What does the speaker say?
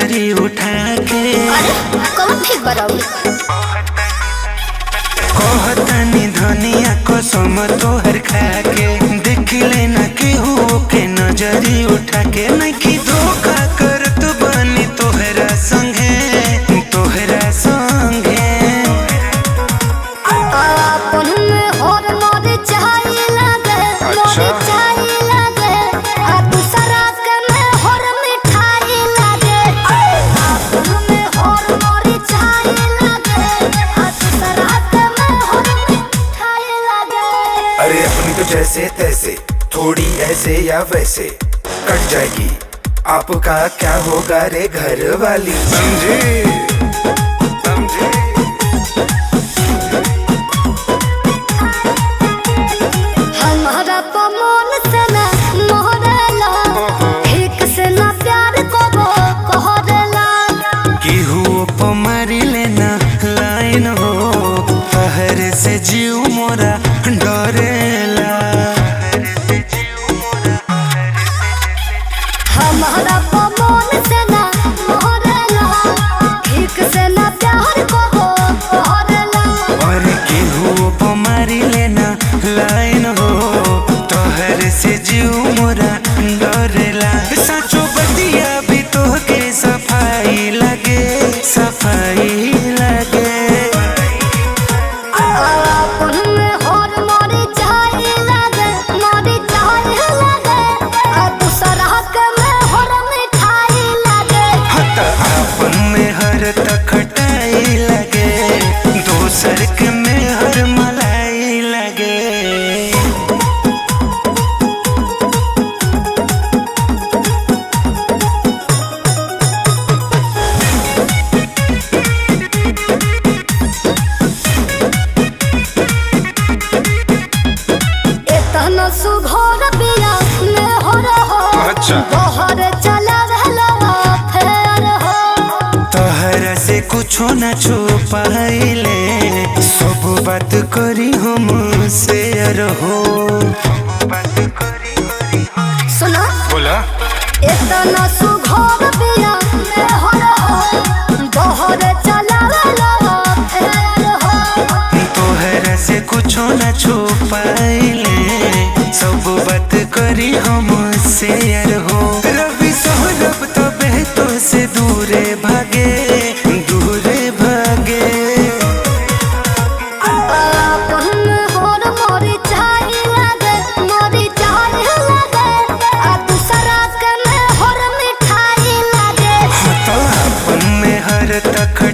नजरी उठा के कौन ठीक बराऊ कहतनी धनिया कसम तोहर खा के देख लेना केहू के नजरी उठा के नहीं धोखा करत बनी तोहरा संगे अपन में और मोर चाहे लगे मोर चाहे लगे आ दूसरा के में और मिठाई लगे अपन में और मोर चाहे लगे आ दूसरा के में और मिठाई लगे। अरे अपनी तो जैसे तैसे थोड़ी ऐसे या वैसे कट जाएगी, आपका क्या होगा रे घर वाली, समझे? हमारा पमोन से ना मोहरेला ठीक से ना प्यार को कहरेला केहू पमारी लेना लाइन हो पहर से जीव मोरा डरेला। हमारा पमोन से ना मोहरेला ठीक से ना प्यार को कहरेला और केहू पमारी लेना लाइन हो तोहर से जीव मोरा डरेला। सचो बतिया भी तोहके सफाई लगे सफाई लगे। अपन में और मोरी चाहे लगे मोरी चाहे लगे आ दूसरा के में और मिठाई लगे। हत आपन में हर तखटाई लगे दोसर के में हर मलाई लगे। इतना सुघोर बिया में हो रहो अच्छा। बहर चला रहला फेर हो तोहरा से कुछो न छुपाइले सब बात करी हम शेयर हो। सुना बोला इतना सुघोर बिया में हो रहो बहर चला रहला फेर हो तोहरा से कुछो न छुपाइले सब बात करी हम शेयर हो। रवि सोहरब तबे तो से दूरे भागे दूरे भागे। अपन और मोरी चाहे लगे मोरी चाहे लगे आ दूसरा के में और मिठाई लगे। तो अपन में हर तक